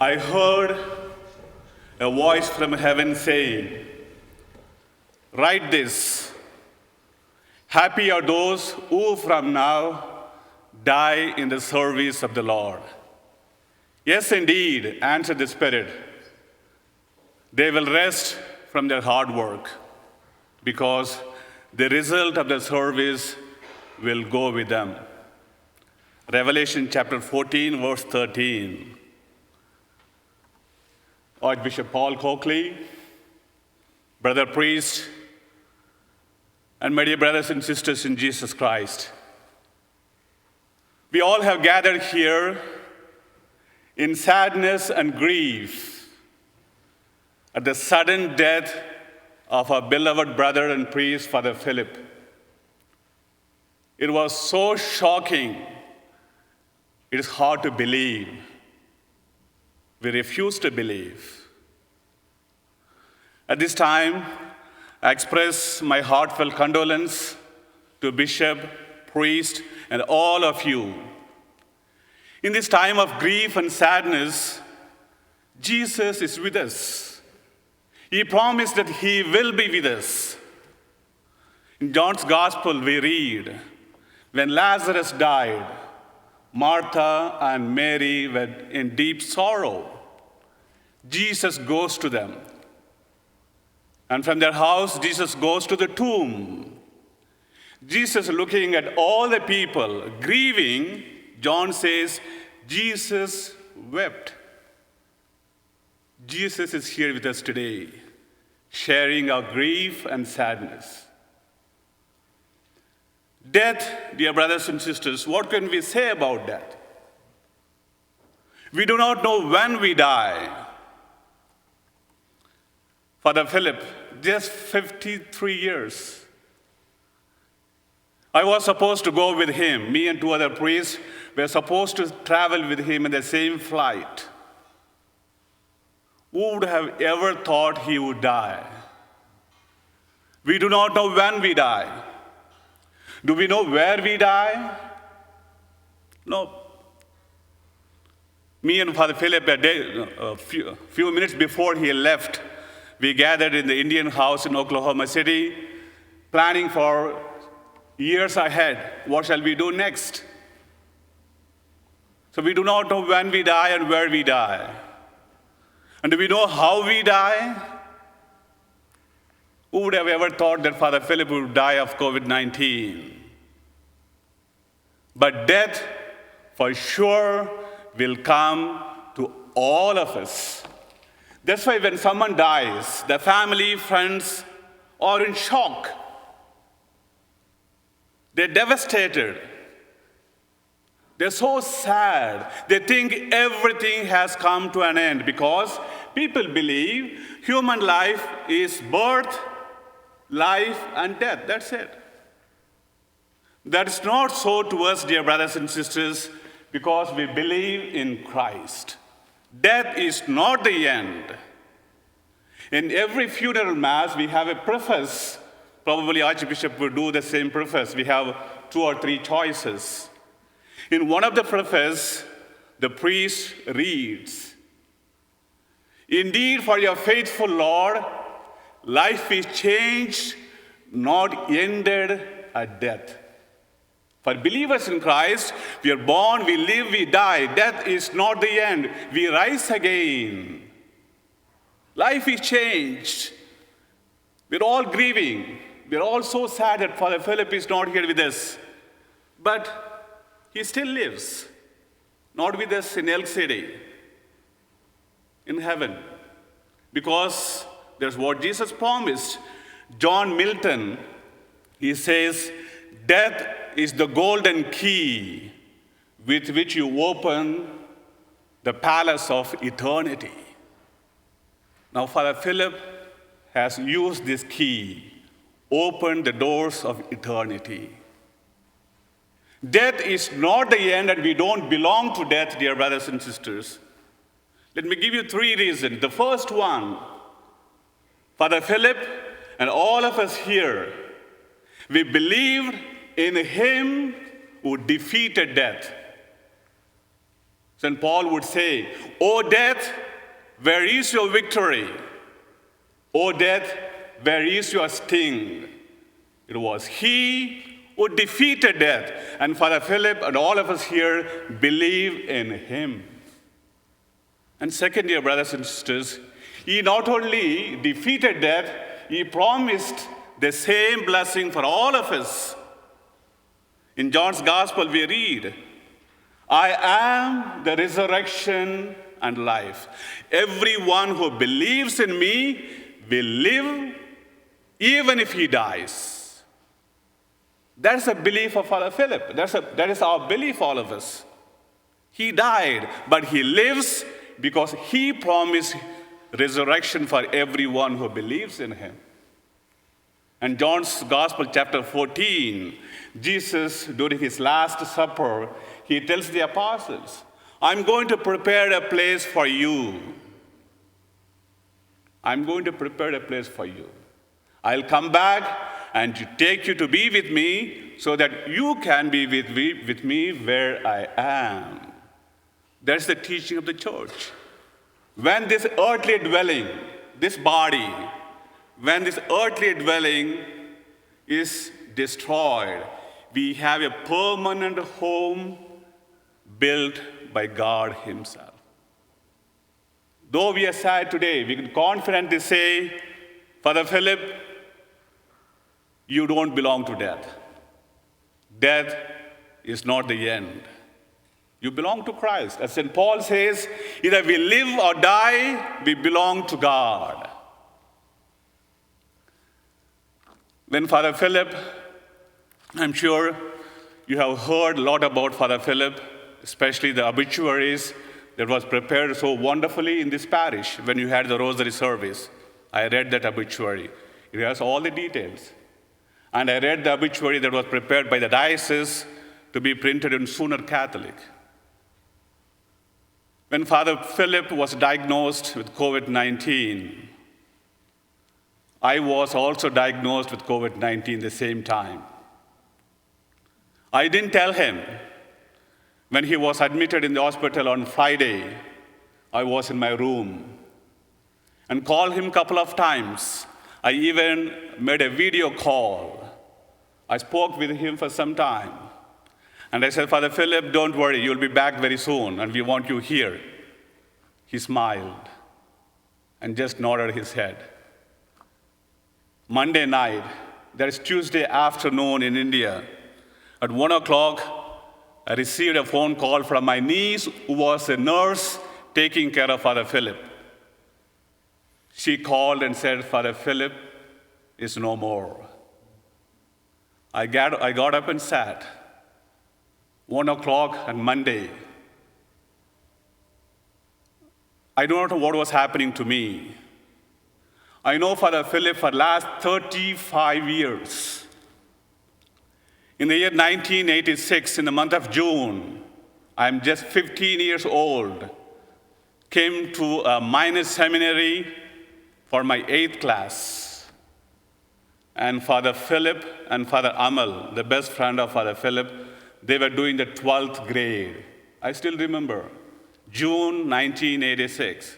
I heard a voice from heaven saying, "Write this, happy are those who from now die in the service of the Lord." Yes, indeed, answered the Spirit. They will rest from their hard work because the result of the service will go with them. Revelation chapter 14, verse 13. Archbishop Paul Coakley, brother priest, and my dear brothers and sisters in Jesus Christ. We all have gathered here in sadness and grief at the sudden death of our beloved brother and priest, Father Philip. It was so shocking, it is hard to believe. We refuse to believe. At this time, I express my heartfelt condolence to bishop, priest, and all of you. In this time of grief and sadness, Jesus is with us. He promised that he will be with us. In John's Gospel, we read, when Lazarus died, Martha and Mary were in deep sorrow. Jesus goes to them. And from their house, Jesus goes to the tomb. Jesus, looking at all the people grieving, John says, Jesus wept. Jesus is here with us today, sharing our grief and sadness. Death, dear brothers and sisters, what can we say about death? We do not know when we die. Father Philip, just 53 years. I was supposed to go with him. Me and two other priests were supposed to travel with him in the same flight. Who would have ever thought he would die? We do not know when we die. Do we know where we die? No. Me and Father Philip, a few minutes before he left, we gathered in the Indian house in Oklahoma City, planning for years ahead. What shall we do next? So we do not know when we die and where we die. And do we know how we die? Who would have ever thought that Father Philip would die of COVID-19? But death, for sure, will come to all of us. That's why when someone dies, the family, friends are in shock. They're devastated. They're so sad. They think everything has come to an end because people believe human life is birth, life, and death. That's it. That is not so to us, dear brothers and sisters, because we believe in Christ. Death is not the end. In every funeral mass, we have a preface. Probably Archbishop will do the same preface. We have 2 or 3 choices. In one of the preface, the priest reads, "Indeed, for your faithful Lord, life is changed, not ended at death." For believers in Christ, we are born, we live, we die. Death is not the end. We rise again. Life is changed. We're all grieving. We're all so sad that Father Philip is not here with us. But he still lives. Not with us in Elk City, in heaven. Because there's what Jesus promised. John Milton, he says, death is the golden key with which you open the palace of eternity. Now, Father Philip has used this key, opened the doors of eternity. Death is not the end, and we don't belong to death, dear brothers and sisters. Let me give you 3 reasons. The first one, Father Philip and all of us here, we believed in him who defeated death. St. Paul would say, "O death, where is your victory? O death, where is your sting?" It was he who defeated death. And Father Philip and all of us here believe in him. And second, dear brothers and sisters, he not only defeated death, he promised the same blessing for all of us. In John's Gospel, we read, "I am the resurrection and life. Everyone who believes in me will live even if he dies." That's a belief of Father Philip. That is our belief, all of us. He died, but he lives because he promised resurrection for everyone who believes in him. And John's Gospel, chapter 14, Jesus, during his Last Supper, he tells the apostles, "I'm going to prepare a place for you. I'm going to prepare a place for you. I'll come back and to take you to be with me so that you can be with me where I am." That's the teaching of the church. When this earthly dwelling, this body, when this earthly dwelling is destroyed, we have a permanent home built by God himself. Though we are sad today, we can confidently say, "Father Philip, you don't belong to death. Death is not the end. You belong to Christ." As St. Paul says, either we live or die, we belong to God. When Father Philip, I'm sure you have heard a lot about Father Philip, especially the obituaries that was prepared so wonderfully in this parish when you had the rosary service. I read that obituary. It has all the details. And I read the obituary that was prepared by the diocese to be printed in Sooner Catholic. When Father Philip was diagnosed with COVID-19, I was also diagnosed with COVID-19 the same time. I didn't tell him. When he was admitted in the hospital on Friday, I was in my room and called him a couple of times. I even made a video call. I spoke with him for some time. And I said, "Father Philip, don't worry, you'll be back very soon, and we want you here." He smiled and just nodded his head. Monday night, that is Tuesday afternoon in India, at 1 o'clock, I received a phone call from my niece, who was a nurse taking care of Father Philip. She called and said, "Father Philip is no more." I got up and sat. 1 o'clock on Monday. I don't know what was happening to me. I know Father Philip for the last 35 years. In the year 1986, in the month of June, I'm just 15 years old, came to a minor seminary for my 8th class. And Father Philip and Father Amal, the best friend of Father Philip, they were doing the 12th grade. I still remember, June 1986.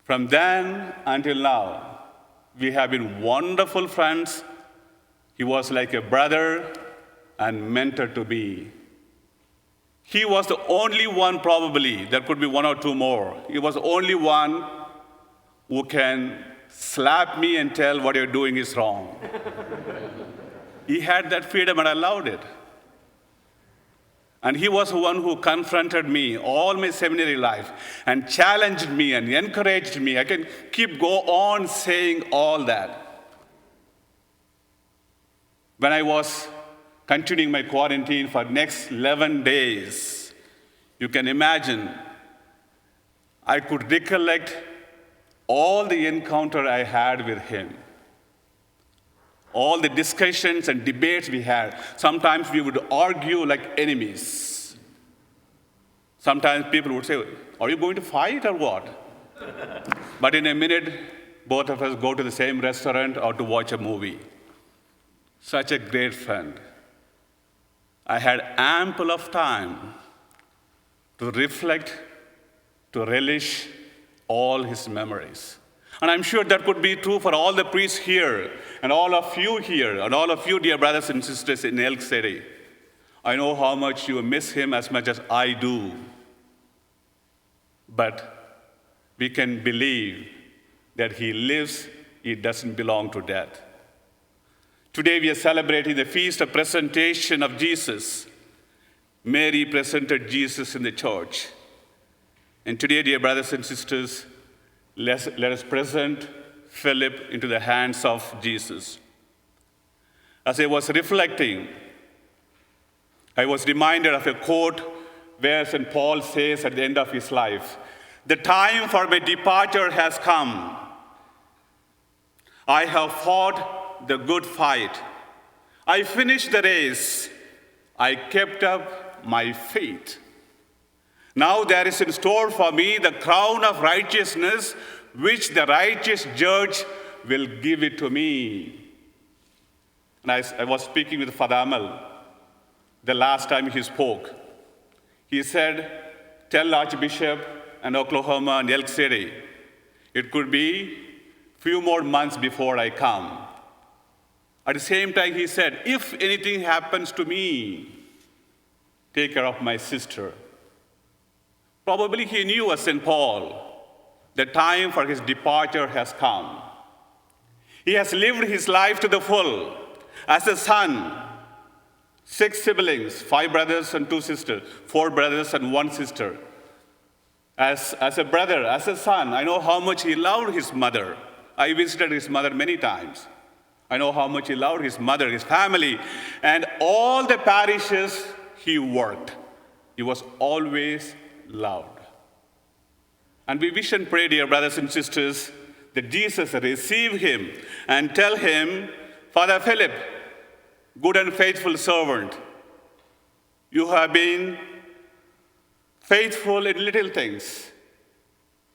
From then until now, we have been wonderful friends. He was like a brother and mentor to be. He was the only one, probably, there could be one or two more. He was the only one who can slap me and tell what you're doing is wrong. He had that freedom and I loved it. And he was the one who confronted me all my seminary life and challenged me and encouraged me. I can go on saying all that. When I was continuing my quarantine for next 11 days, you can imagine, I could recollect all the encounter I had with him, all the discussions and debates we had. Sometimes we would argue like enemies. Sometimes people would say, "Are you going to fight or what?" But in a minute, both of us go to the same restaurant or to watch a movie. Such a great friend. I had ample of time to reflect, to relish all his memories. And I'm sure that could be true for all the priests here, and all of you here, and all of you, dear brothers and sisters in Elk City. I know how much you miss him as much as I do. But we can believe that he lives, he doesn't belong to death. Today we are celebrating the feast of presentation of Jesus. Mary presented Jesus in the church. And today, dear brothers and sisters, let us present Philip into the hands of Jesus. As I was reflecting, I was reminded of a quote where St. Paul says at the end of his life, "The time for my departure has come. I have fought the good fight. I finished the race. I kept up my faith. Now there is in store for me the crown of righteousness, which the righteous judge will give it to me." And I was speaking with Father Amal the last time he spoke. He said, "Tell Archbishop and Oklahoma and Elk City, it could be few more months before I come." At the same time, he said, "If anything happens to me, take care of my sister." Probably he knew, as St. Paul, the time for his departure has come. He has lived his life to the full. As a son, 6 siblings, 5 brothers and 2 sisters, 4 brothers and 1 sister. As a brother, as a son, I know how much he loved his mother. I visited his mother many times. I know how much he loved his mother, his family, and all the parishes he worked. He was always loved. And we wish and pray, dear brothers and sisters, that Jesus receive him and tell him, "Father Philip, good and faithful servant, you have been faithful in little things.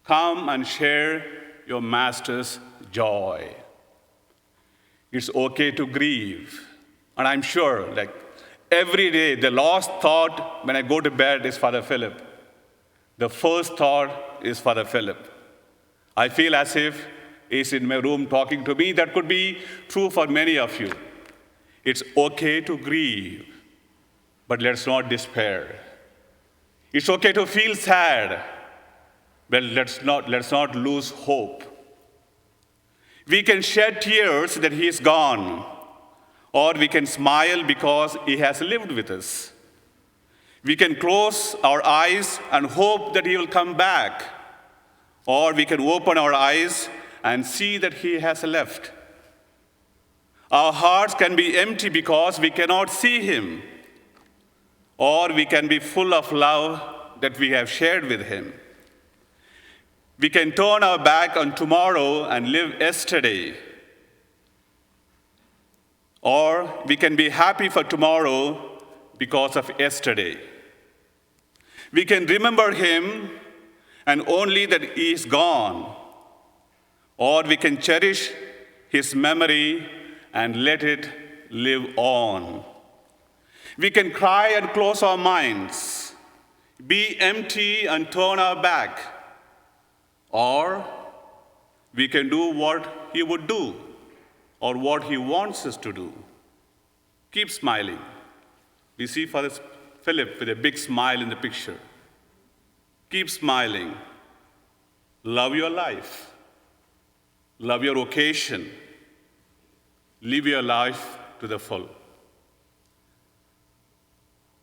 Come and share your master's joy." It's okay to grieve. And I'm sure, like every day, the last thought when I go to bed is Father Philip. The first thought is Father Philip. I feel as if he's in my room talking to me. That could be true for many of you. It's okay to grieve, but let's not despair. It's okay to feel sad, but let's not lose hope. We can shed tears that he is gone, or we can smile because he has lived with us. We can close our eyes and hope that he will come back, or we can open our eyes and see that he has left. Our hearts can be empty because we cannot see him, or we can be full of love that we have shared with him. We can turn our back on tomorrow and live yesterday, or we can be happy for tomorrow because of yesterday. We can remember him and only that he is gone, or we can cherish his memory and let it live on. We can cry and close our minds, be empty and turn our back, or we can do what he would do or what he wants us to do. Keep smiling. We see Father Philip with a big smile in the picture. Keep smiling. Love your life. Love your occasion. Live your life to the full.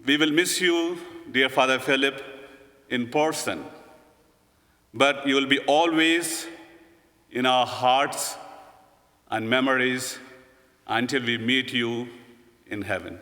We will miss you, dear Father Philip, in person, but you will be always in our hearts and memories until we meet you in heaven.